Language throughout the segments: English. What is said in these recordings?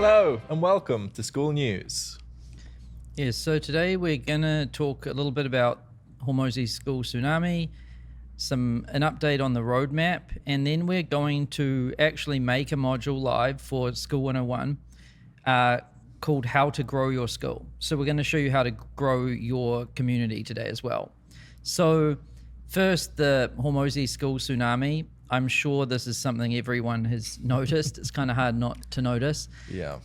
Hello and welcome to School News. Yes, so today we're going to talk a little bit about Hormozi School Tsunami, an update on the roadmap, and then we're going to actually make a module live for School 101 called How to Grow Your School. So we're going to show you how to grow your community today as well. So first, the Hormozi School Tsunami. I'm sure this is something everyone has noticed. It's kind of hard not to notice. Yeah.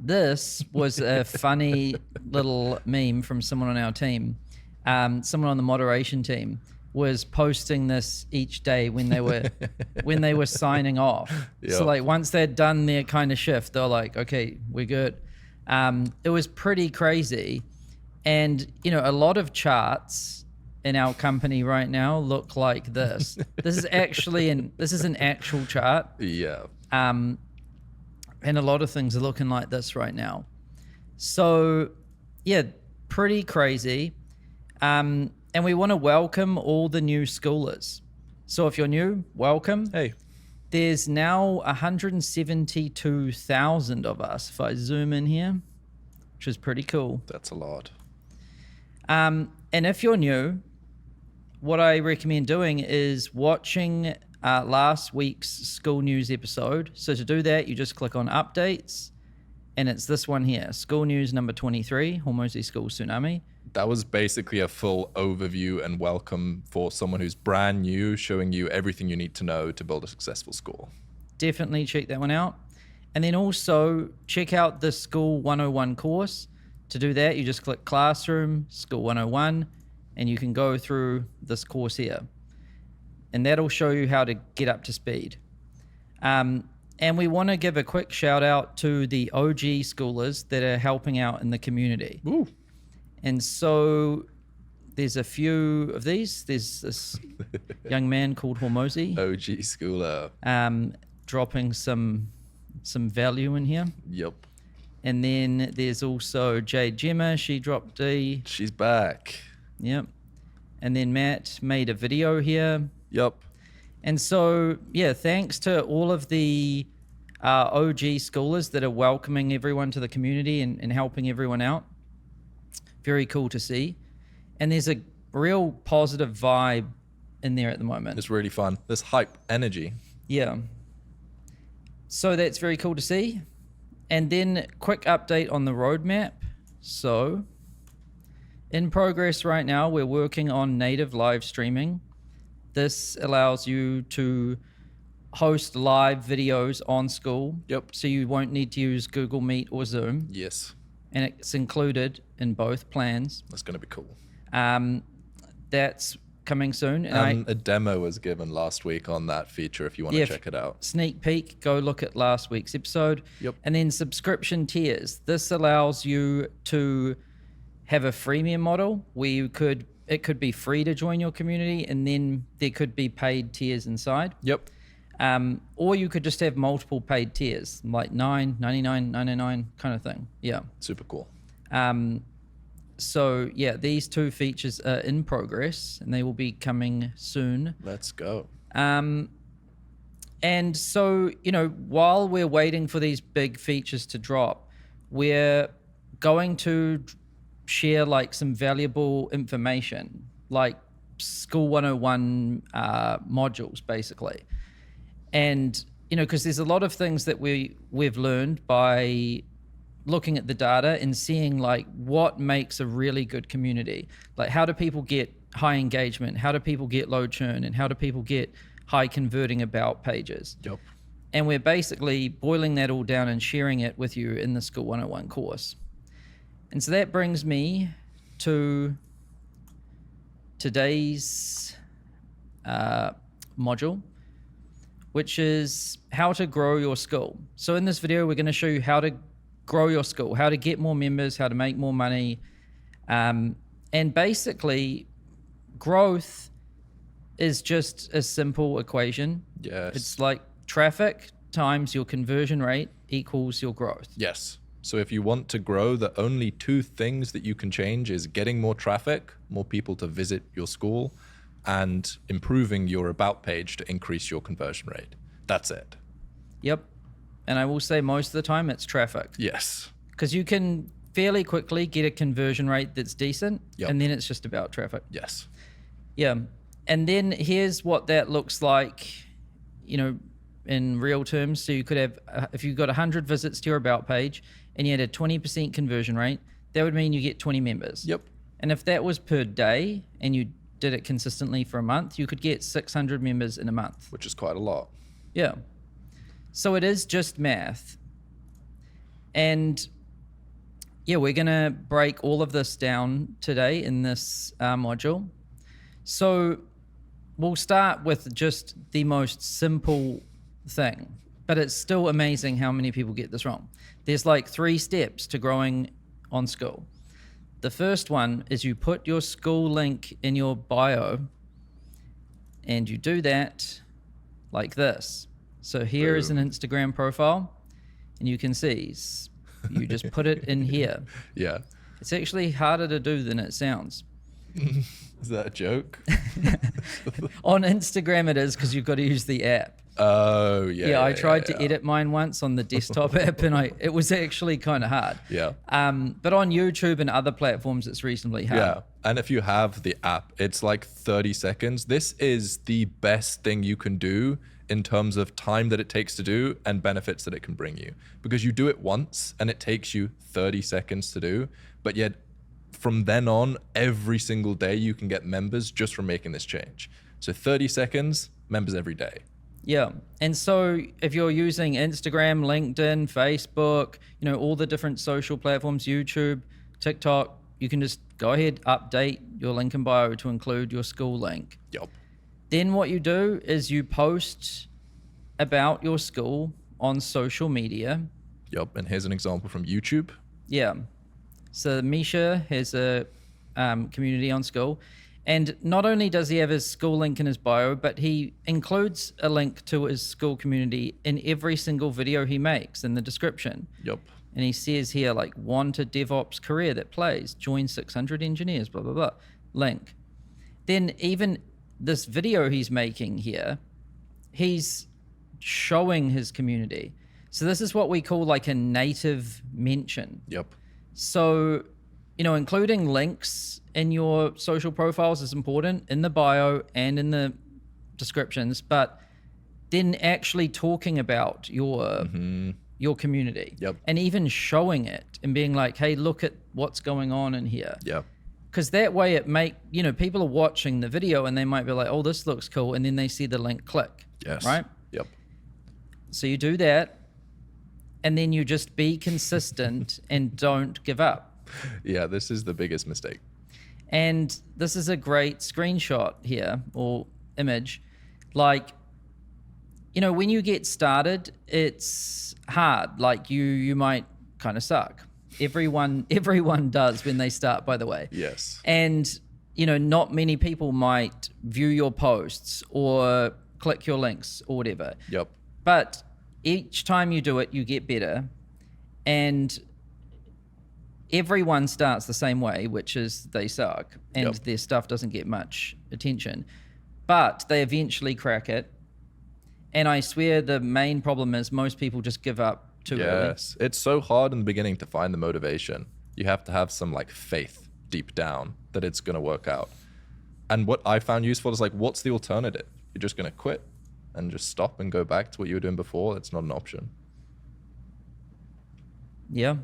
This was a funny little meme from someone on our team. Someone on the moderation team was posting this each day when they were signing off. Yep. So like once they'd done their kind of shift, they're like, okay, we're good. It was pretty crazy. And, you know, a lot of charts in our company right now look like this. This is an actual chart. Yeah. And a lot of things are looking like this right now. So yeah, pretty crazy. And we want to welcome all the new schoolers. So if you're new, welcome. Hey. There's now 172,000 of us. If I zoom in here, which is pretty cool. That's a lot. And if you're new, what I recommend doing is watching last week's school news episode. So to do that, you just click on updates, and it's this one here, school news number 23, Hormozi School Tsunami. That was basically a full overview and welcome for someone who's brand new, showing you everything you need to know to build a successful school. Definitely check that one out. And then also check out the School 101 course. To do that, you just click Classroom, School 101, and you can go through this course here. And that'll show you how to get up to speed. And we want to give a quick shout out to the OG schoolers that are helping out in the community. Ooh. And so there's a few of these. There's this young man called Hormozi. OG schooler. Dropping some value in here. Yep. And then there's also Jade Gemma. She dropped a... She's back. Yep. And then Matt made a video here. Yep. And so, yeah, thanks to all of the OG schoolers that are welcoming everyone to the community and helping everyone out. Very cool to see. And there's a real positive vibe in there at the moment. It's really fun. There's hype, energy. Yeah. So that's very cool to see. And then quick update on the roadmap. So in progress right now, we're working on native live streaming. This allows you to host live videos on Skool. Yep. So you won't need to use Google Meet or Zoom. Yes. And it's included in both plans. That's going to be cool. That's coming soon. And a demo was given last week on that feature if you want to check it out. Sneak peek, go look at last week's episode. Yep. And then subscription tiers. This allows you to have a freemium model where it could be free to join your community, and then there could be paid tiers inside. Yep. Or you could just have multiple paid tiers, like $9, $99, $99 kind of thing. Yeah. Super cool. So yeah, these two features are in progress and they will be coming soon. Let's go. And so, you know, while we're waiting for these big features to drop, we're going to share like some valuable information, like School 101 modules, basically. And, you know, because there's a lot of things that we've learned by looking at the data and seeing like what makes a really good community. Like how do people get high engagement? How do people get low churn? And how do people get high converting about pages? Yep. And we're basically boiling that all down and sharing it with you in the School 101 course. And so that brings me to today's module, which is how to grow your school. So in this video, we're going to show you how to grow your school, how to get more members, how to make more money. And basically, growth is just a simple equation. Yes. It's like traffic times your conversion rate equals your growth. Yes. So if you want to grow, the only two things that you can change is getting more traffic, more people to visit your school, and improving your about page to increase your conversion rate. That's it. Yep. And I will say most of the time it's traffic. Yes. Because you can fairly quickly get a conversion rate that's decent. Yep. And then it's just about traffic. Yes. Yeah. And then here's what that looks like, you know, in real terms. So you could have, if you got 100 visits to your About page and you had a 20% conversion rate, that would mean you get 20 members. Yep. And if that was per day and you did it consistently for a month, you could get 600 members in a month. Which is quite a lot. Yeah. So it is just math. And yeah, we're going to break all of this down today in this module. So we'll start with just the most simple thing, but it's still amazing how many people get this wrong. There's like 3 steps to growing on Skool. The first one is you put your Skool link in your bio, and you do that like this. So here is an Instagram profile, and you can see you just put it in here. Yeah. It's actually harder to do than it sounds. Is that a joke? On Instagram it is, because you've got to use the app. Oh, yeah. Yeah, I tried to edit mine once on the desktop app, and it was actually kind of hard. Yeah. But on YouTube and other platforms, it's reasonably hard. Yeah. And if you have the app, it's like 30 seconds. This is the best thing you can do in terms of time that it takes to do and benefits that it can bring you. Because you do it once and it takes you 30 seconds to do, but yet from then on, every single day you can get members just from making this change. So 30 seconds, members every day. Yeah. And so if you're using Instagram, LinkedIn, Facebook, you know, all the different social platforms, YouTube, TikTok, you can just go ahead, update your link in bio to include your Skool link. Yep. Then what you do is you post about your Skool on social media. Yep. And here's an example from YouTube. Yeah. So Misha has a community on Skool. And not only does he have his Skool link in his bio, but he includes a link to his Skool community in every single video he makes in the description. Yep. And he says here, like, want a DevOps career that plays, join 600 engineers, blah, blah, blah, link. Then even this video he's making here, he's showing his community. So this is what we call like a native mention. Yep. So, you know, including links in your social profiles is important in the bio and in the descriptions, but then actually talking about your community. Yep. And even showing it and being like, hey, look at what's going on in here. Yeah. Because that way you know, people are watching the video and they might be like, oh, this looks cool. And then they see the link, click. Yes. Right? Yep. So you do that, and then you just be consistent and don't give up. Yeah, this is the biggest mistake. And this is a great screenshot here, or image. Like, you know, when you get started, it's hard. Like you might kind of suck. Everyone does when they start, by the way. Yes. And, you know, not many people might view your posts or click your links or whatever. Yep. But each time you do it, you get better. And everyone starts the same way, which is they suck and their stuff doesn't get much attention. But they eventually crack it. And I swear the main problem is most people just give up too early. Yes. It's so hard in the beginning to find the motivation. You have to have some like faith deep down that it's going to work out. And what I found useful is like, what's the alternative? You're just going to quit and just stop and go back to what you were doing before. It's not an option. Yeah.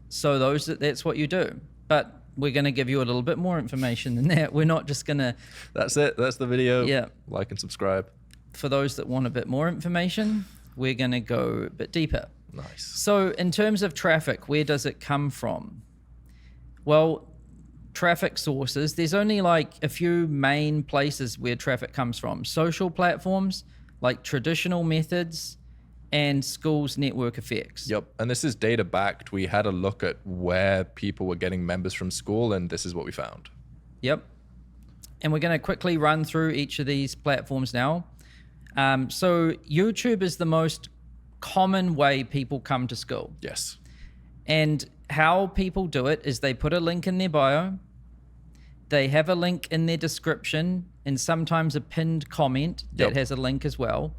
So that's what you do. But we're going to give you a little bit more information than that. We're not just going to... That's it. That's the video. Yeah. Like and subscribe. For those that want a bit more information, we're going to go a bit deeper. Nice. So in terms of traffic, where does it come from? Well, traffic sources, there's only like a few main places where traffic comes from. Social platforms, like traditional methods, and Skool's network effects. Yep. And this is data backed. We had a look at where people were getting members from Skool, and this is what we found. Yep. And we're going to quickly run through each of these platforms now. So YouTube is the most common way people come to Skool. Yes. And how people do it is they put a link in their bio, they have a link in their description, and sometimes a pinned comment that has a link as well.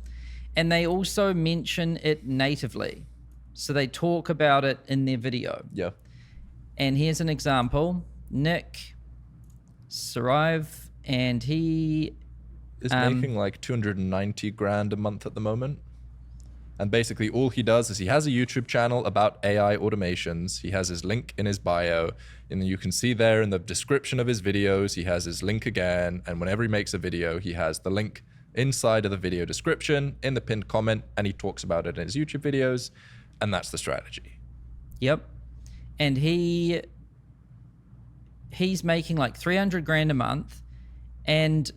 And they also mention it natively. So they talk about it in their video. Yeah. And here's an example. Nick Sarive, and he is making like 290 grand a month at the moment. And basically all he does is he has a YouTube channel about AI automations. He has his link in his bio, and you can see there in the description of his videos, he has his link again. And whenever he makes a video, he has the link inside of the video description in the pinned comment, and he talks about it in his YouTube videos. And that's the strategy. Yep. And he's making like 300 grand a month, and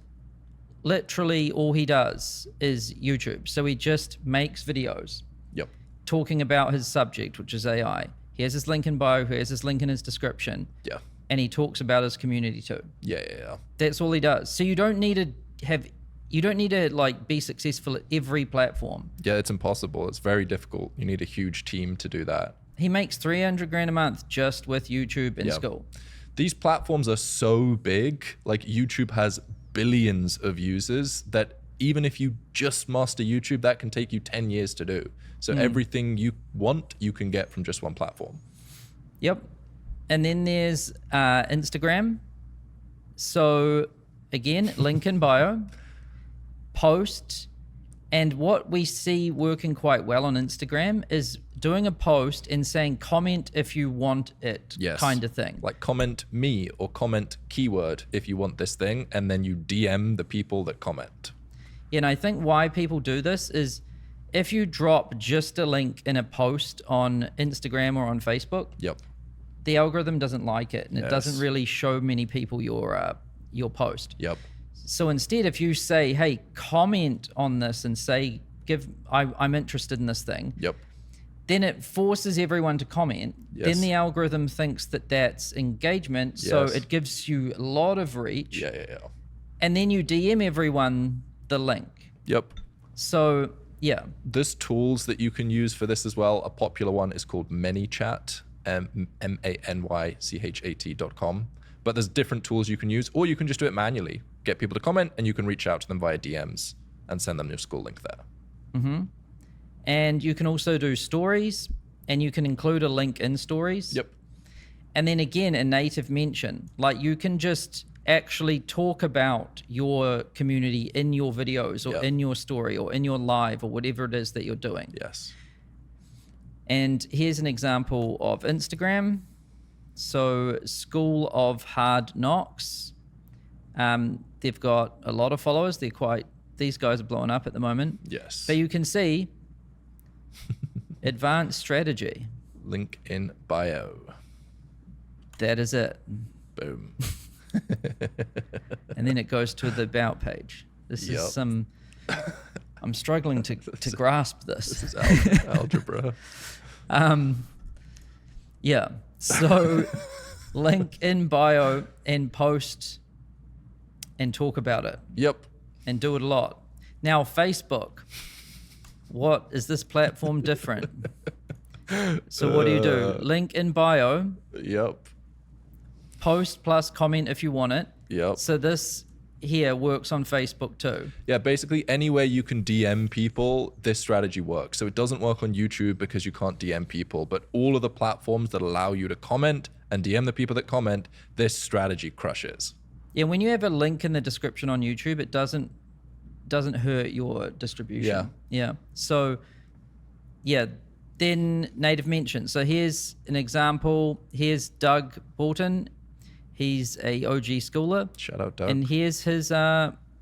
literally all he does is YouTube. So he just makes videos. Yep. Talking about his subject, which is AI. He has his link in bio, here's his link in his description. Yeah. And he talks about his community too. Yeah. That's all he does. So you don't need to like be successful at every platform. Yeah, it's impossible. It's very difficult. You need a huge team to do that. He makes 300 grand a month just with YouTube and Yeah. Skool. These platforms are so big. Like YouTube has billions of users that even if you just master YouTube, that can take you 10 years to do. So everything you want, you can get from just one platform. Yep. And then there's Instagram. So again, link in bio, post. And what we see working quite well on Instagram is doing a post and saying comment if you want it, Yes. kind of thing. Like comment me or comment keyword if you want this thing, and then you DM the people that comment. And I think why people do this is if you drop just a link in a post on Instagram or on Facebook, Yep. the algorithm doesn't like it, and it Yes. doesn't really show many people your post. Yep. So instead, if you say, hey, comment on this and say, I'm interested in this thing, Yep. then it forces everyone to comment. Yes. Then the algorithm thinks that that's engagement. So Yes. it gives you a lot of reach. Yeah. And then you DM everyone the link. Yep. So, yeah. There's tools that you can use for this as well. A popular one is called ManyChat, ManyChat.com. But there's different tools you can use, or you can just do it manually. Get people to comment, and you can reach out to them via DMs and send them your Skool link there. Mm-hmm. And you can also do stories, and you can include a link in stories. Yep. And then again, a native mention. Like you can just actually talk about your community in your videos or Yep. in your story or in your live or whatever it is that you're doing. Yes. And here's an example of Instagram. So School of Hard Knocks. They've got a lot of followers. These guys are blowing up at the moment. Yes. But you can see advanced strategy. Link in bio. That is it. Boom. And then it goes to the about page. This Yep. is some. I'm struggling to grasp this. This is algebra. Yeah. So link in bio and post and talk about it Yep. and do it a lot. Now, Facebook. What is this platform different? So what do? Link in bio, Yep. post plus comment if you want it. Yep. So this here works on Facebook too. Yeah, basically anywhere you can DM people, this strategy works. So it doesn't work on YouTube because you can't DM people, but all of the platforms that allow you to comment and DM the people that comment, this strategy crushes. Yeah, when you have a link in the description on YouTube, it doesn't hurt your distribution. Yeah. So yeah, then native mention. So here's an example. Here's Doug Bolton. He's a OG schooler. Shout out, Doug. And here's his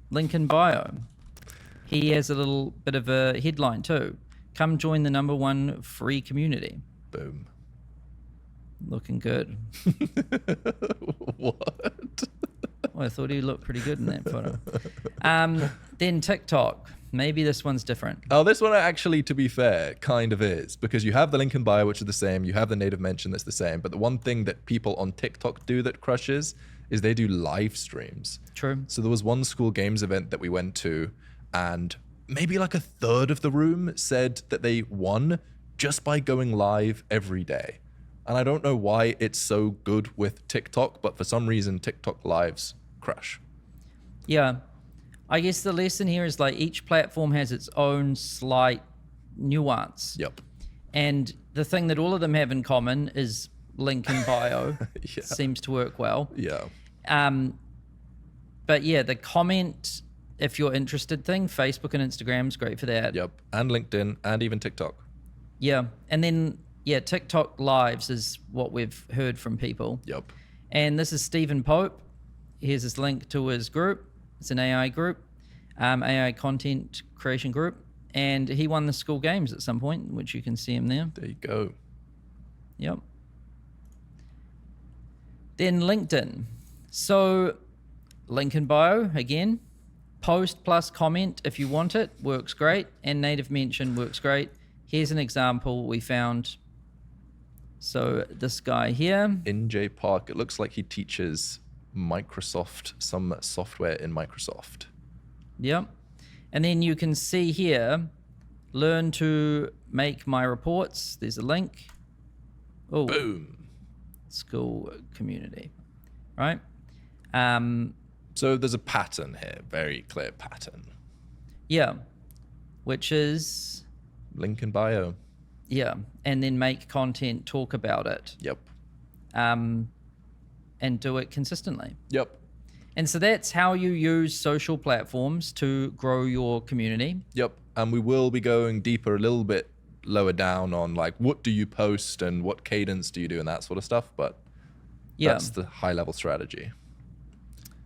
link in bio. He has a little bit of a headline too. Come join the #1 free community. Boom. Looking good. What? Well, I thought he looked pretty good in that photo. Then TikTok. Maybe this one's different. Oh, this one actually, to be fair, kind of is, because you have the link in bio, which is the same. You have the native mention that's the same. But the one thing that people on TikTok do that crushes is they do live streams. True. So there was one Skool Games event that we went to, and maybe like a third of the room said that they won just by going live every day. And I don't know why it's so good with TikTok, but for some reason, TikTok lives crush. Yeah. I guess the lesson here is like each platform has its own slight nuance. Yep. And the thing that all of them have in common is link in bio. Yeah. Seems to work well. Yeah. But yeah, the comment, if you're interested thing, Facebook and Instagram is great for that. Yep. And LinkedIn and even TikTok. Yeah. And then, yeah, TikTok lives is what we've heard from people. Yep. And this is Stephen Pope. Here's his link to his group. It's an AI group, AI content creation group. And he won the Skool games at some point, which you can see him there. There you go. Yep. Then LinkedIn. So link in bio again. Post plus comment if you want it, works great. And native mention works great. Here's an example we found. So this guy here. NJ Park, it looks like he teaches Microsoft, some software in Microsoft. Yep. And then you can see here, learn to make my reports. There's a link. Oh, Boom. Skool community, right? So there's a pattern here, very clear pattern. Yeah, which is, Link in bio. yeah, and then make content, talk about it, Yep. and do it consistently. Yep. And so that's how you use social platforms to grow your community. Yep. And we will be going deeper a little bit lower down on like what do you post and what cadence do you do and that sort of stuff. But Yeah. that's the high level strategy.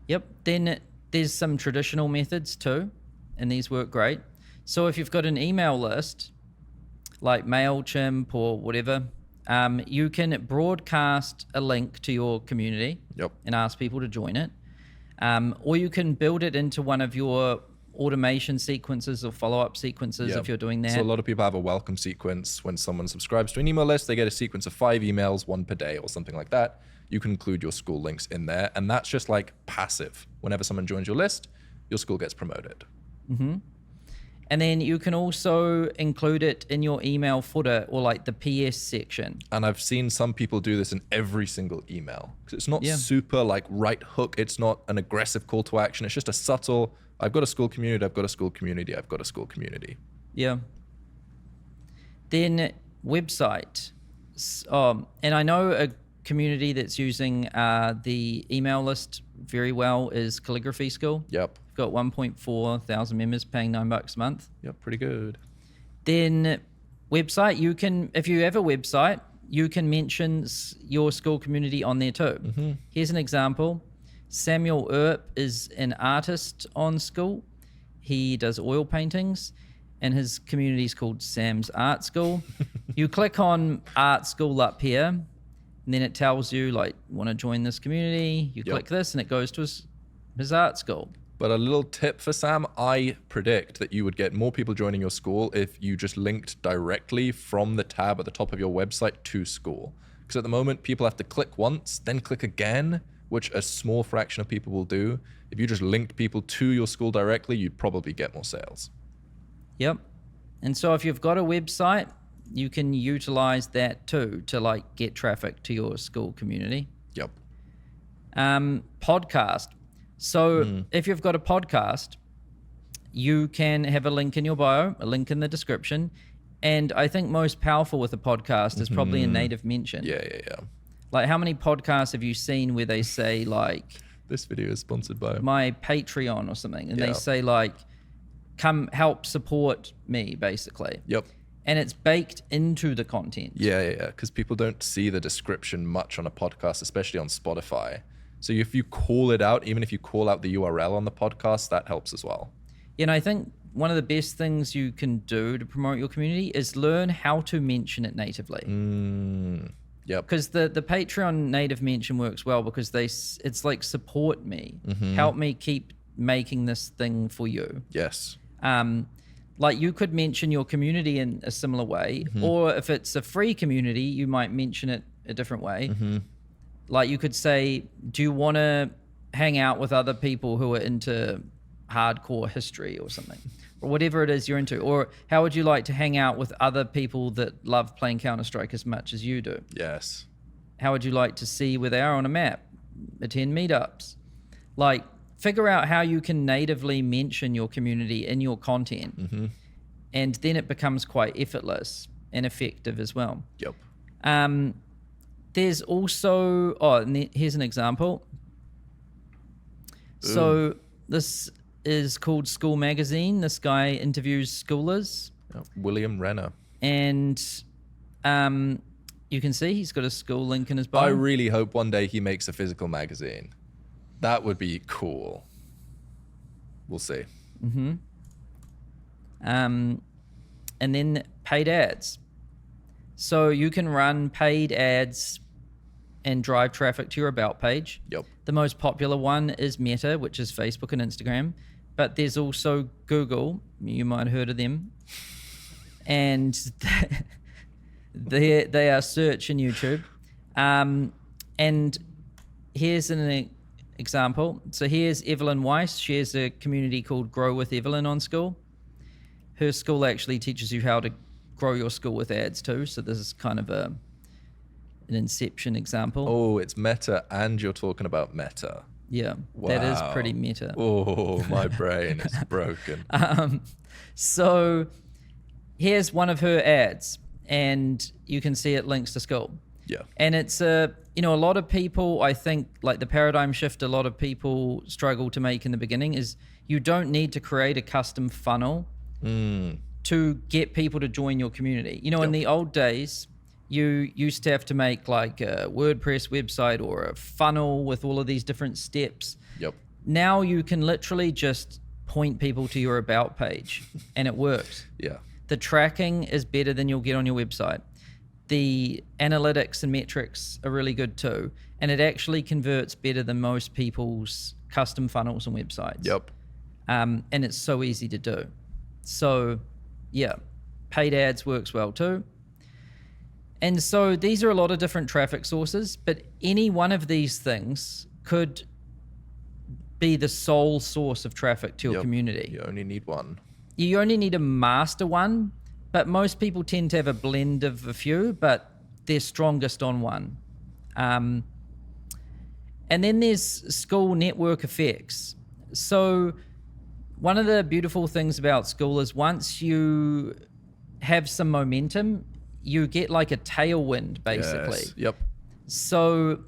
Yep. Then there's some traditional methods too, and these work great. So if you've got an email list, like MailChimp or whatever, you can broadcast a link to your community Yep. and ask people to join it. Or you can build it into one of your automation sequences or follow-up sequences Yep. if you're doing that. So a lot of people have a welcome sequence. When someone subscribes to an email list, they get a sequence of 5 emails, 1 per day or something like that. You can include your Skool links in there. And that's just like passive. Whenever someone joins your list, your Skool gets promoted. And then you can also include it in your email footer or like the PS section. And I've seen some people do this in every single email because it's not Yeah. super like right hook. It's not an aggressive call to action. It's just a subtle, I've got a Skool community, I've got a Skool community, I've got a Skool community. Yeah. Then website. And I know a community that's using the email list very well is Calligraphy School. Yep. Got 1.4 thousand members paying $9 a month. Yep. Pretty good. Then website, you can, if you have a website, you can mention your Skool community on there too. Here's an example. Samuel Earp is an artist on Skool. He does oil paintings and his community is called Sam's Art School. You click on Art School up here and then it tells you like, want to join this community? You click this and it goes to his art school. But a little tip for Sam, I predict that you would get more people joining your Skool if you just linked directly from the tab at the top of your website to Skool. Because at the moment, people have to click once, then click again, which a small fraction of people will do. If you just linked people to your Skool directly, you'd probably get more sales. Yep. And so if you've got a website, you can utilize that too to like get traffic to your Skool community. Yep. Podcast. So if you've got a podcast, you can have a link in your bio, a link in the description. And I think most powerful with a podcast is probably a native mention. Yeah. Like how many podcasts have you seen where they say like This video is sponsored by... my Patreon or something, and Yeah. they say like, come help support me basically. Yep. And it's baked into the content. Yeah. Because people don't see the description much on a podcast, especially on Spotify. So if you call it out, even if you call out the URL on the podcast, that helps as well. And I think one of the best things you can do to promote your community is learn how to mention it natively. Yep. Because the Patreon native mention works well because it's like support me, help me keep making this thing for you. Yes. Like you could mention your community in a similar way, or if it's a free community, you might mention it a different way. Like you could say, do you want to hang out with other people who are into hardcore history or something, or whatever it is you're into? Or how would you like to hang out with other people that love playing Counter-Strike as much as you do? Yes. How would you like to see where they are on a map? Attend meetups. Like figure out how you can natively mention your community in your content. Mm-hmm. And then it becomes quite effortless and effective as well. Yep. There's also, here's an example. So this is called Skool magazine. This guy interviews schoolers. Yep. William Renner. And you can see he's got a Skool link in his bio. I really hope one day he makes a physical magazine. That would be cool. We'll see. Mm-hmm. And then paid ads. So you can run paid ads and drive traffic to your about page. Yep. The most popular one is Meta, which is Facebook and Instagram. But there's also Google. You might have heard of them. And they are search and YouTube. And here's an example. So here's Evelyn Weiss. She has a community called Grow with Evelyn on Skool. Her school actually teaches you how to grow your school with ads too. So this is kind of an inception example. Oh, it's meta, and you're talking about meta. Yeah, Wow. that is pretty meta. Oh, my brain is broken. So here's one of her ads, and you can see it links to Skool. Yeah. And it's a lot of people, I think, like the paradigm shift a lot of people struggle to make in the beginning is you don't need to create a custom funnel to get people to join your community. In the old days, you used to have to make like a WordPress website or a funnel with all of these different steps. Yep. Now you can literally just point people to your about page and it works. Yeah. The tracking is better than you'll get on your website. The analytics and metrics are really good too. And it actually converts better than most people's custom funnels and websites. Yep. And it's so easy to do. So yeah, paid ads works well too. And so these are a lot of different traffic sources, but any one of these things could be the sole source of traffic to your community. You only need one. You only need a master one, but most people tend to have a blend of a few, but they're strongest on one. And then there's Skool network effects. So one of the beautiful things about Skool is once you have some momentum, you get like a tailwind, basically. Yes. Yep. So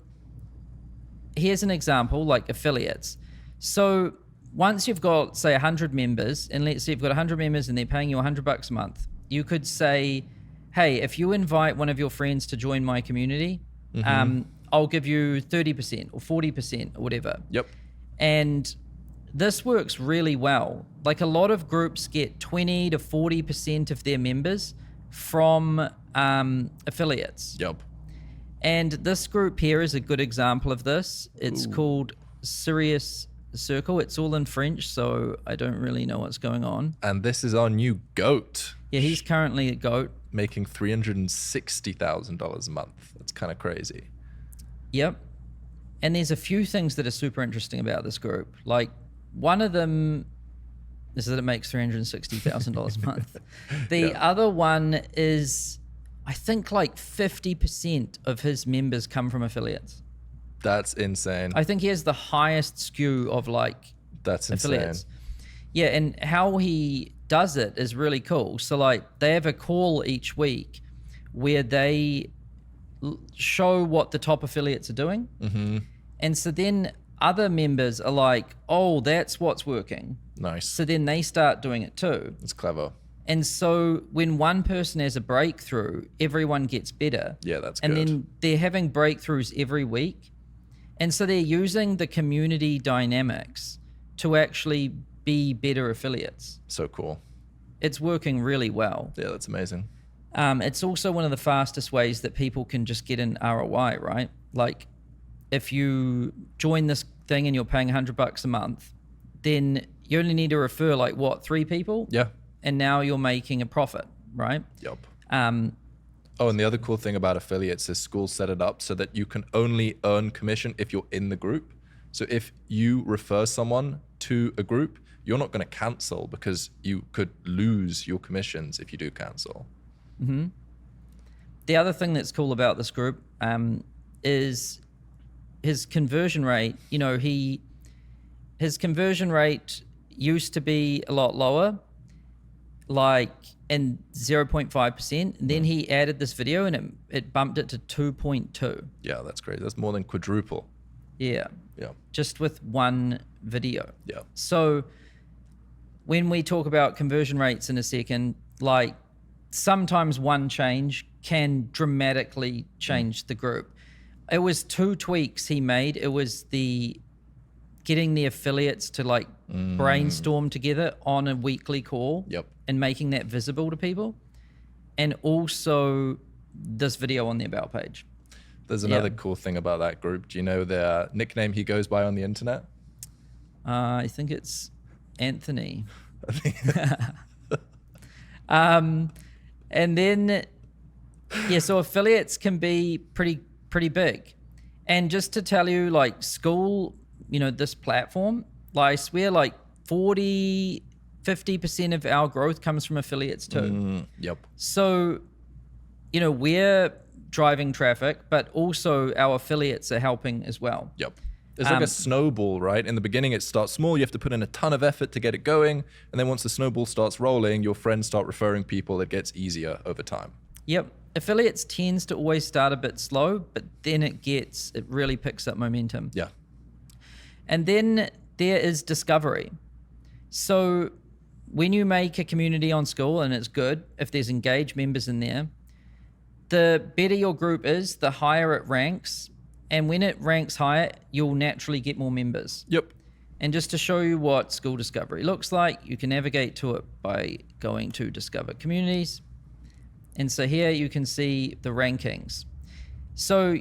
here's an example, like affiliates. So once you've got, say, 100 members, and let's say you've got 100 members and they're paying you $100 a month, you could say, hey, if you invite one of your friends to join my community, I'll give you 30% or 40% or whatever. Yep. And this works really well. Like a lot of groups get 20 to 40% of their members from affiliates. Yep. And this group here is a good example of this. It's called Sirius Circle. It's all in French, so I don't really know what's going on. And this is our new GOAT. Yeah, he's currently a GOAT. Making $360,000 a month. That's kind of crazy. Yep. And there's a few things that are super interesting about this group. Like one of them is that it makes $360,000 a month. The other one is, I think like 50% of his members come from affiliates. That's insane. I think he has the highest skew of like That's affiliates. insane. Yeah, and how he does it is really cool. So like they have a call each week where they show what the top affiliates are doing. Mm-hmm. And so then other members are like, oh, that's what's working. Nice. So then they start doing it too. It's clever. And so when one person has a breakthrough, everyone gets better. Yeah, that's and good. And then they're having breakthroughs every week. And so they're using the community dynamics to actually be better affiliates. So cool. It's working really well. Yeah, that's amazing. It's also one of the fastest ways that people can just get an ROI, right? Like if you join this thing and you're paying $100 a month, then you only need to refer like what, 3 people? Yeah. And now you're making a profit, right? Yep. Oh, and the other cool thing about affiliates is Skool set it up so that you can only earn commission if you're in the group. So if you refer someone to a group, you're not going to cancel because you could lose your commissions if you do cancel. Mm-hmm. The other thing that's cool about this group is his conversion rate. You know, his conversion rate used to be a lot lower, like in 0.5%. And then he added this video and it bumped it to 2.2. Yeah, that's great. That's more than quadruple. Yeah. Yeah. Just with one video. Yeah. So when we talk about conversion rates in a second, like sometimes one change can dramatically change the group. It was 2 tweaks he made. It was the getting the affiliates to like brainstorm together on a weekly call. Yep. And making that visible to people. And also this video on the About page. There's another cool thing about that group. Do you know the nickname he goes by on the internet? I think it's Anthony. And then, yeah, so affiliates can be pretty big. And just to tell you, like Skool, you know, this platform, like I swear like 50% of our growth comes from affiliates too. Yep. So, you know, we're driving traffic, but also our affiliates are helping as well. Yep. It's like a snowball, right? In the beginning, it starts small. You have to put in a ton of effort to get it going. And then once the snowball starts rolling, your friends start referring people. It gets easier over time. Yep. Affiliates tends to always start a bit slow, but then it really picks up momentum. Yeah. And then there is discovery. So when you make a community on Skool, and it's good if there's engaged members in there, the better your group is, the higher it ranks. And when it ranks higher, you'll naturally get more members. Yep. And just to show you what Skool Discovery looks like, you can navigate to it by going to Discover Communities. And so here you can see the rankings. So,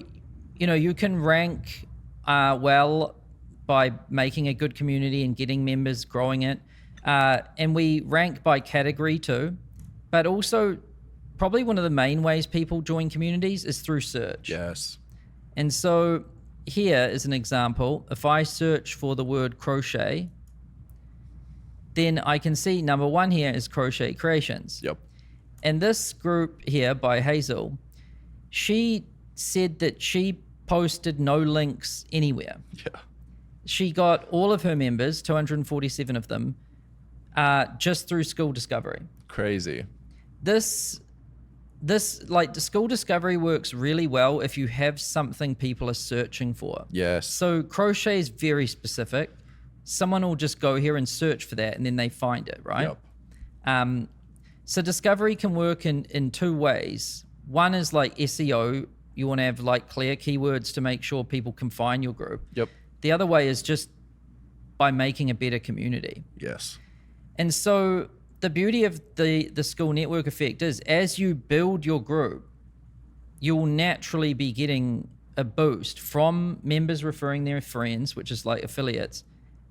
you know, you can rank well by making a good community and getting members, growing it. And we rank by category too. But also, probably one of the main ways people join communities is through search. Yes. And so here is an example. If I search for the word crochet, then I can see number 1 here is Crochet Creations. Yep. And this group here by Hazel, she said that she posted no links anywhere. Yeah. She got all of her members, 247 of them, just through Skool Discovery. Crazy. This like the Skool Discovery works really well if you have something people are searching for. Yes. So crochet is very specific. Someone will just go here and search for that and then they find it, right? Yep. So discovery can work in 2 ways. One is like SEO. You want to have like clear keywords to make sure people can find your group. Yep. The other way is just by making a better community. Yes. And so the beauty of the Skool network effect is as you build your group, you'll naturally be getting a boost from members referring their friends, which is like affiliates,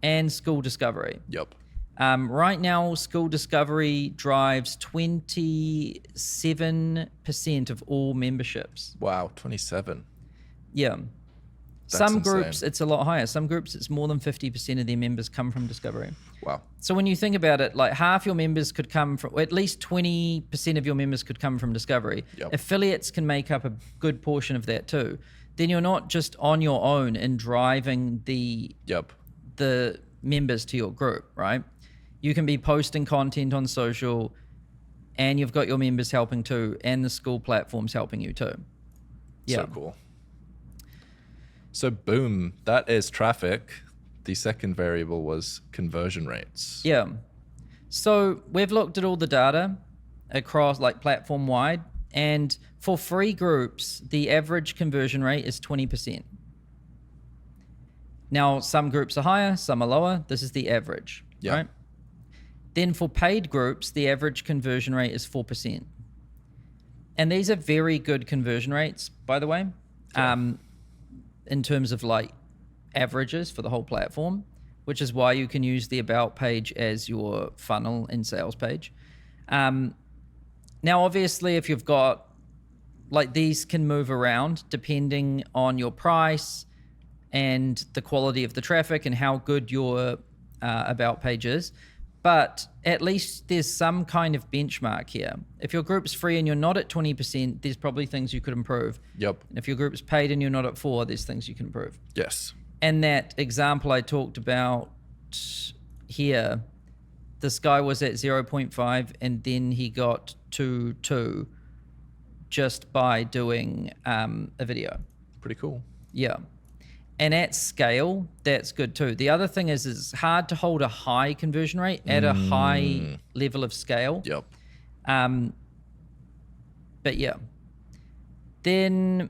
and Skool Discovery. Yep. Right now, Skool Discovery drives 27% of all memberships. Wow, 27. Yeah. That's Some groups, insane. it's a lot higher. Some groups, it's more than 50% of their members come from Discovery. Wow. So when you think about it, like half your members could come from, or at least 20% of your members could come from Discovery. Yep. Affiliates can make up a good portion of that too. Then you're not just on your own in driving the members to your group, right? You can be posting content on social and you've got your members helping too, and the Skool platform's helping you too. Yeah. So cool. So boom, that is traffic. The second variable was conversion rates. Yeah. So we've looked at all the data across like platform wide, and for free groups, the average conversion rate is 20%. Now, some groups are higher, some are lower. This is the average, Yeah. right? Then for paid groups, the average conversion rate is 4%. And these are very good conversion rates, by the way, in terms of like averages for the whole platform, which is why you can use the About page as your funnel and sales page. Now, obviously, if you've got, like, these can move around depending on your price and the quality of the traffic and how good your About page is. But at least there's some kind of benchmark here. If your group's free and you're not at 20%, there's probably things you could improve. Yep. And if your group's paid and you're not at 4%, there's things you can improve. Yes. And that example I talked about here, this guy was at 0.5 and then he got to 2 just by doing a video. Pretty cool. Yeah. And at scale, that's good too. The other thing is it's hard to hold a high conversion rate at a high level of scale. Yep. But yeah. Then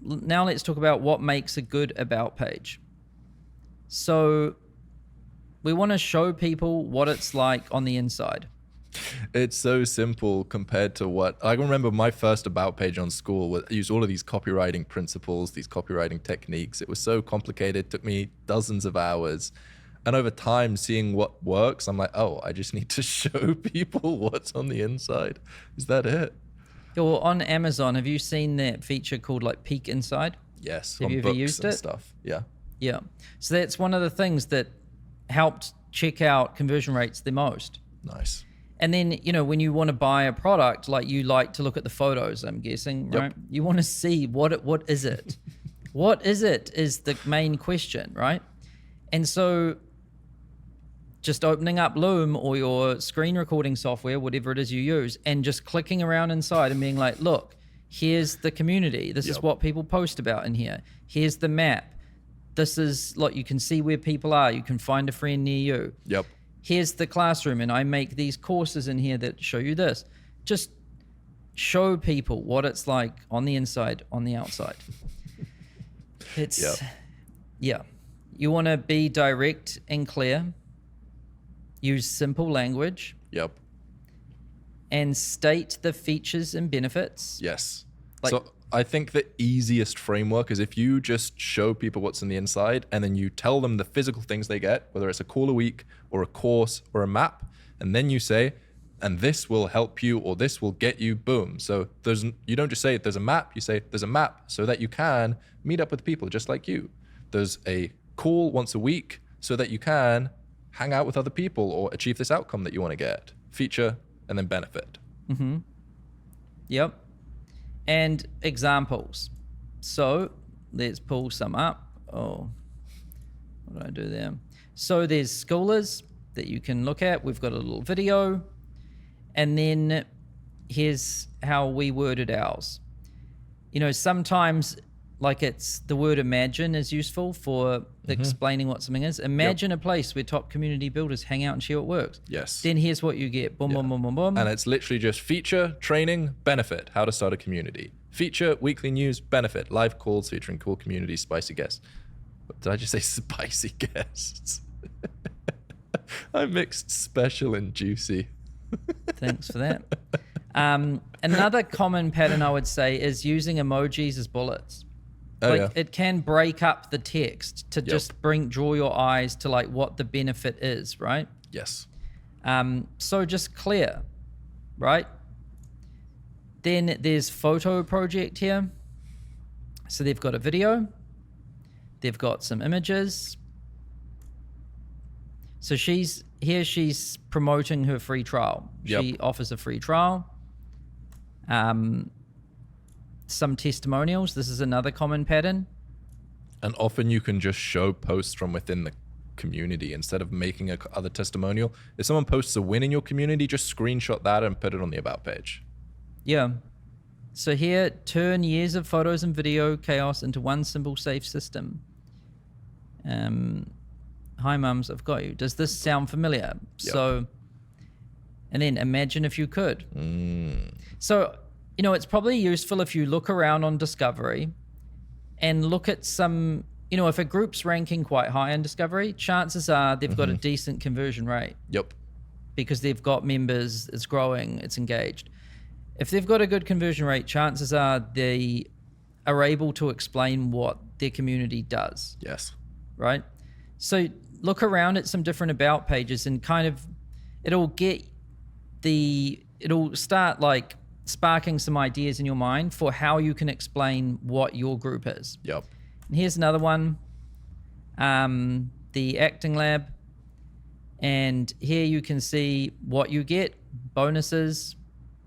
now let's talk about what makes a good about page. So we want to show people what it's like on the inside. It's so simple compared to what I remember. My first about page on Skool used all of these copywriting principles, these copywriting techniques. It was so complicated. It took me dozens of hours. And over time, seeing what works, I'm like, oh, I just need to show people what's on the inside. Is that it? Or on Amazon, have you seen that feature called like Peek Inside? Yes. Have on you ever books used and it? Stuff. Yeah. Yeah. So that's one of the things that helped check out conversion rates the most. Nice. And then, you know, when you want to buy a product, like you like to look at the photos, I'm guessing, right? Yep. You want to see what is it? What is it is the main question, right? And so just opening up Loom or your screen recording software, whatever it is you use, and just clicking around inside and being like, look, here's the community. This is what people post about in here. Here's the map. This is, look, you can see where people are. You can find a friend near you. Yep. Here's the classroom, and I make these courses in here that show you this. Just show people what it's like on the inside, on the outside. It's, yeah. You want to be direct and clear. Use simple language. Yep. And state the features and benefits. Yes. Like, so I think the easiest framework is if you just show people what's on the inside and then you tell them the physical things they get, whether it's a call a week or a course or a map, and then you say, and this will help you or this will get you, boom. So you don't just say there's a map, you say there's a map so that you can meet up with people just like you. There's a call once a week so that you can hang out with other people or achieve this outcome that you want to get. Feature and then benefit. Mm-hmm. Yep. And examples. So let's pull some up. Oh, what did I do there? So there's schoolers that you can look at. We've got a little video. And then here's how we worded ours. You know, sometimes like it's the word imagine is useful for explaining what something is. Imagine a place where top community builders hang out and share what works. Yes. Then here's what you get. Boom, boom, boom, boom, boom. And it's literally just feature, training, benefit, how to start a community. Feature, weekly news, benefit, live calls featuring cool community, spicy guests. Did I just say spicy guests? I mixed special and juicy. Thanks for that. Another common pattern I would say is using emojis as bullets. It can break up the text to just draw your eyes to like what the benefit is, right? Yes. So just clear, right? Then there's photo project here. So they've got a video. They've got some images. So she's promoting her free trial. She offers a free trial. Some testimonials. This is another common pattern. And often you can just show posts from within the community instead of making a other testimonial. If someone posts a win in your community, just screenshot that and put it on the about page. Yeah. So here, turn years of photos and video chaos into one simple, safe system. Hi, mums, I've got you. Does this sound familiar? So, and then imagine if you could. So, you know, it's probably useful if you look around on Discovery and look at some, you know, if a group's ranking quite high on Discovery, chances are they've got a decent conversion rate. Yep. Because they've got members, it's growing, it's engaged. If they've got a good conversion rate, chances are they are able to explain what their community does. Yes. Right? So look around at some different about pages and kind of, it'll start like sparking some ideas in your mind for how you can explain what your group is. Yep. And here's another one, the acting lab. And here you can see what you get, bonuses,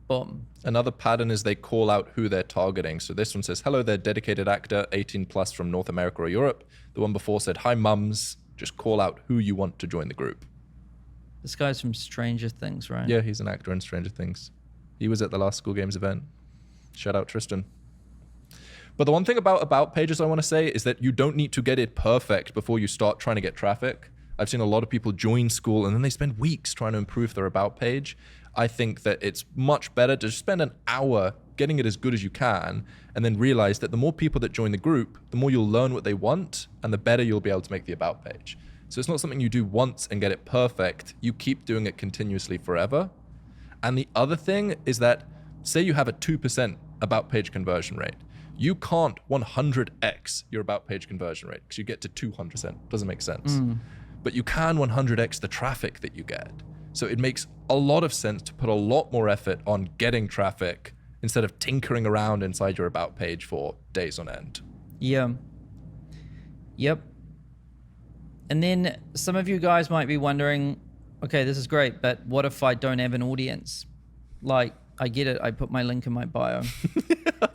boom. Another pattern is they call out who they're targeting. So this one says, hello, they're dedicated actor, 18 plus from North America or Europe. The one before said, hi, mums, Just call out who you want to join the group. This guy's from Stranger Things, right? Yeah, he's an actor in Stranger Things. He was at the last School Games event. Shout out Tristan. But the one thing about pages I want to say is that you don't need to get it perfect before you start trying to get traffic. I've seen a lot of people join Skool and then they spend weeks trying to improve their about page. I think that it's much better to just spend an hour getting it as good as you can, and then realize that the more people that join the group, the more you'll learn what they want, and the better you'll be able to make the about page. So it's not something you do once and get it perfect. You keep doing it continuously forever. And the other thing is that, say you have a 2% about page conversion rate. You can't 100x your about page conversion rate because you get to 200%. Doesn't make sense. But you can 100x the traffic that you get. So it makes a lot of sense to put a lot more effort on getting traffic instead of tinkering around inside your about page for days on end. Yeah. Yep. And then some of you guys might be wondering, okay, this is great, but what if I don't have an audience? Like, I get it. I put my link in my bio.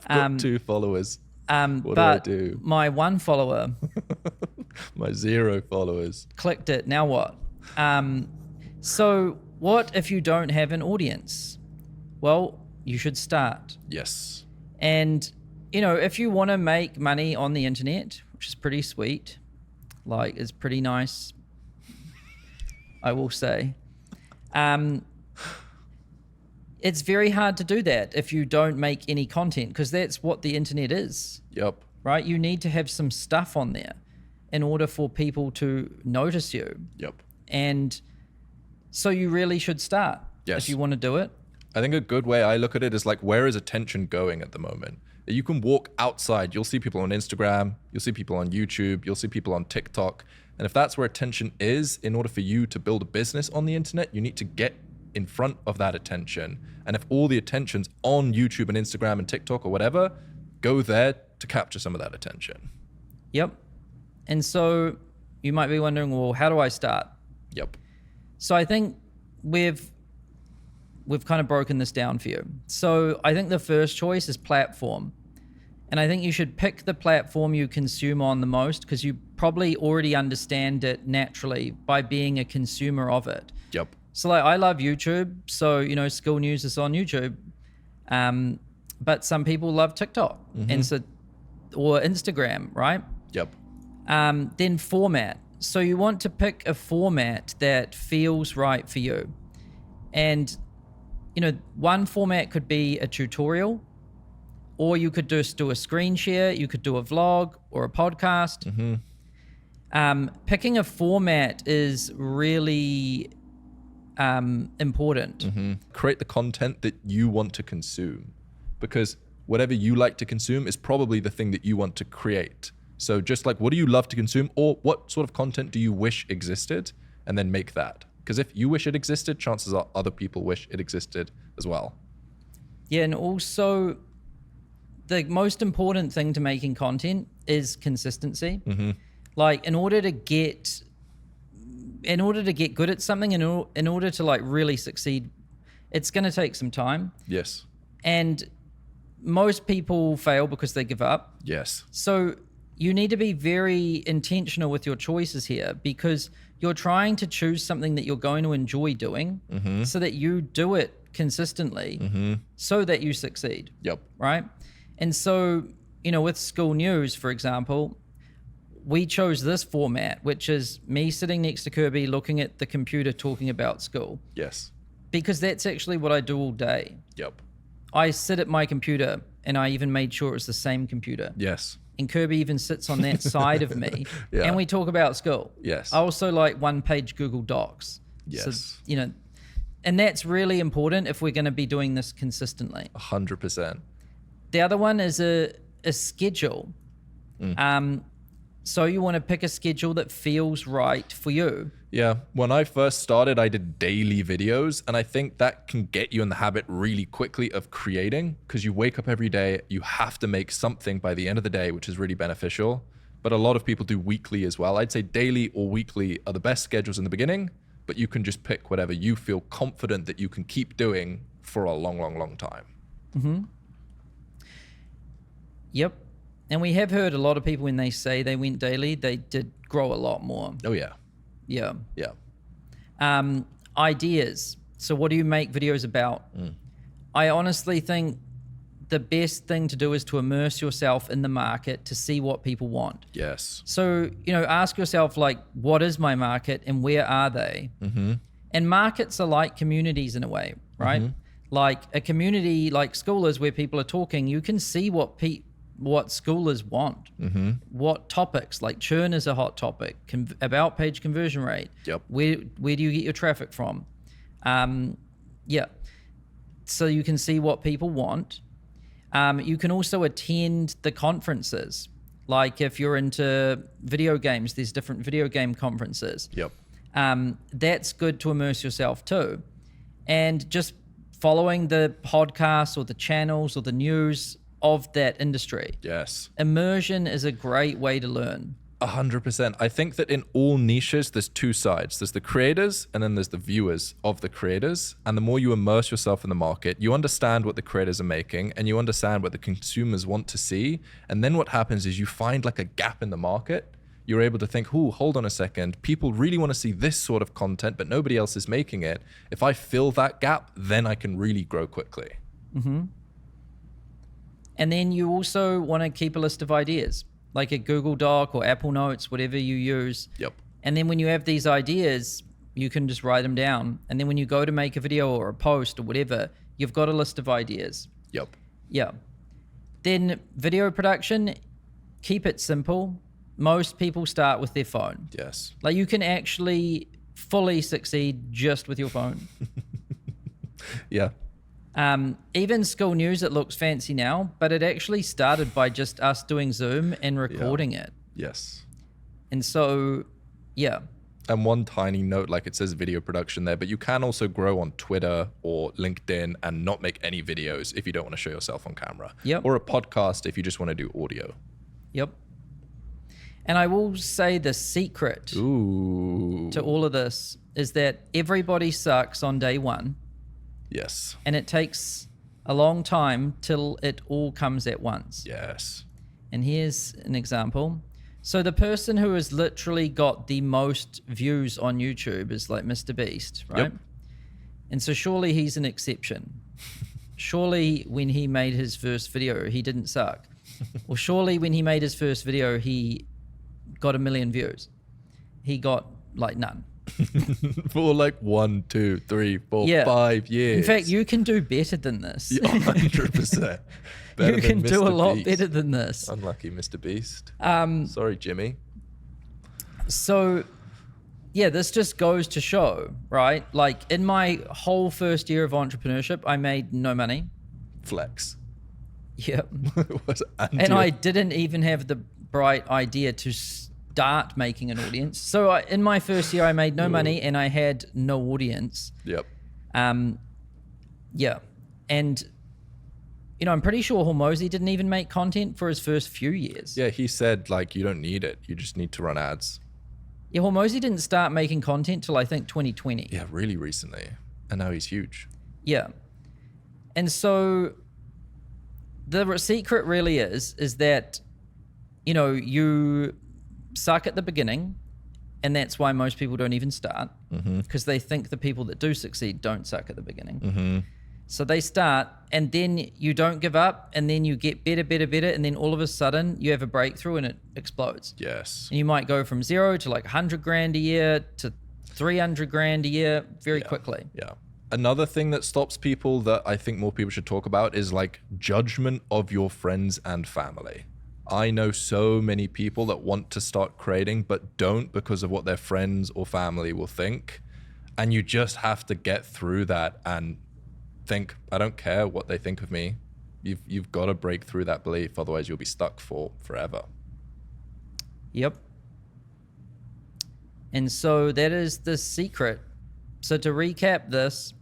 I've got 2 followers. What but do I do? My 1 follower My 0 followers. clicked it. Now what? So what if you don't have an audience? Well, you should start. Yes. And, you know, if you want to make money on the internet, which is pretty sweet, like it's pretty nice, I will say, it's very hard to do that if you don't make any content, because that's what the internet is. Yep. Right? You need to have some stuff on there in order for people to notice you. Yep. And so you really should start Yes. if you want to do it. I think a good way I look at it is like, where is attention going at the moment? You can walk outside. You'll see people on Instagram. You'll see people on YouTube. You'll see people on TikTok. And if that's where attention is, in order for you to build a business on the internet, you need to get in front of that attention. And if all the attention's on YouTube and Instagram and TikTok or whatever, go there to capture some of that attention. Yep. And so you might be wondering, well, how do I start? Yep. So I think we've kind of broken this down for you. So I think the first choice is platform. And I think you should pick the platform you consume on the most, because you probably already understand it naturally by being a consumer of it. Yep. So like, I love YouTube. So, you know, Skool News is on YouTube. But some people love TikTok and so, or Instagram, right? Yep. Then format. So you want to pick a format that feels right for you. And, you know, one format could be a tutorial, or you could just do a screen share. You could do a vlog or a podcast. Picking a format is really important. Create the content that you want to consume, because whatever you like to consume is probably the thing that you want to create. So just like, what do you love to consume, or what sort of content do you wish existed, and then make that. Because if you wish it existed, chances are other people wish it existed as well. Yeah, and also the most important thing to making content is consistency. Like, in order to get good at something, in order to like really succeed, it's going to take some time. Yes. And most people fail because they give up. Yes. So you need to be very intentional with your choices here, because you're trying to choose something that you're going to enjoy doing so that you do it consistently so that you succeed. Yep. Right? And so, you know, with Skool News, for example, we chose this format, which is me sitting next to Kirby, looking at the computer, talking about Skool, Yes. because that's actually what I do all day. Yep. I sit at my computer, and I even made sure it was the same computer. Yes. And Kirby even sits on that side of me, Yeah. and we talk about Skool. Yes. I also like one-page Google Docs. Yes. So, you know, and that's really important if we're going to be doing this consistently. 100%. The other one is a schedule. So you want to pick a schedule that feels right for you. Yeah. When I first started, I did daily videos, and I think that can get you in the habit really quickly of creating, because you wake up every day, you have to make something by the end of the day, which is really beneficial. But a lot of people do weekly as well. I'd say daily or weekly are the best schedules in the beginning, but you can just pick whatever you feel confident that you can keep doing for a long, long, long time. Yep. And we have heard a lot of people when they say they went daily, they did grow a lot more. Oh yeah. Yeah. Yeah. Ideas. So what do you make videos about? I honestly think the best thing to do is to immerse yourself in the market to see what people want. Yes. So, ask yourself, like, what is my market and where are they? And markets are like communities in a way, right? Like a community like Skool is where people are talking. You can see what schoolers want, what topics, like churn is a hot topic, about page conversion rate. Yep. Where do you get your traffic from? Yeah. So you can see what people want. You can also attend the conferences. Like if you're into video games, there's different video game conferences. Yep. That's good to immerse yourself too. And just following the podcasts or the channels or the news of that industry. Yes. Immersion is a great way to learn. 100%. I think that in all niches, there's two sides. There's the creators and then there's the viewers of the creators. And the more you immerse yourself in the market, you understand what the creators are making and you understand what the consumers want to see. And then what happens is you find like a gap in the market. You're able to think, oh, hold on a second. People really want to see this sort of content, but nobody else is making it. If I fill that gap, then I can really grow quickly. And then you also want to keep a list of ideas, like a Google Doc or Apple Notes, whatever you use. Yep. And then when you have these ideas, you can just write them down. And then when you go to make a video or a post or whatever, you've got a list of ideas. Yep. Yeah. Then video production, keep it simple. Most people start with their phone. Yes. Like you can actually fully succeed just with your phone. Yeah. Even Skool News, it looks fancy now, but it actually started by just us doing Zoom and recording it. Yes. And so, yeah. And one tiny note, like it says video production there, but you can also grow on Twitter or LinkedIn and not make any videos if you don't want to show yourself on camera. Yep. Or a podcast if you just want to do audio. Yep. And I will say the secret to all of this is that everybody sucks on day one. Yes. And it takes a long time till it all comes at once. Yes. And here's an example. So the person who has literally got the most views on YouTube is like Mr. Beast, right? Yep. And so surely he's an exception. Surely when he made his first video, he didn't suck. Or surely when he made his first video, he got 1 million views. He got like none. For like 1, 2, 3, 4, 5 years. In fact, you can do better than this. 100%. You can do a lot better than this. Unlucky Mr. Beast. Sorry, Jimmy. So, yeah, this just goes to show, right? Like in my whole first year of entrepreneurship, I made no money. Flex. Yeah. And I didn't even have the bright idea to start making an audience. So in my first year, I made no money and I had no audience. Yep. Yeah. And, I'm pretty sure Hormozy didn't even make content for his first few years. Yeah, he said, like, you don't need it. You just need to run ads. Yeah, Hormozy didn't start making content till I think 2020. Yeah, really recently. And now he's huge. Yeah. And so the secret really is that, you suck at the beginning, and that's why most people don't even start, because they think the people that do succeed don't suck at the beginning. So they start, and then you don't give up, and then you get better, and then all of a sudden you have a breakthrough and it explodes. Yes. And you might go from 0 to like 100 grand a year to 300 grand a year very quickly. Yeah. Another thing that stops people that I think more people should talk about is like judgment of your friends and family. I know so many people that want to start creating but don't because of what their friends or family will think. And you just have to get through that and think, I don't care what they think of me. You've got to break through that belief, otherwise you'll be stuck for forever. Yep. And so that is the secret. So to recap this,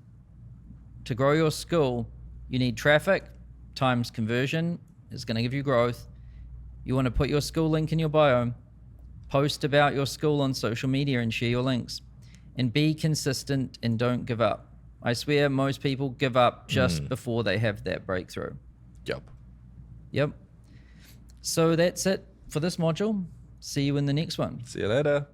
to grow your school, you need traffic times conversion is going to give you growth. You want to put your school link in your bio, post about your school on social media and share your links, and be consistent and don't give up. I swear most people give up just before they have that breakthrough. Yep. Yep. So that's it for this module. See you in the next one. See you later.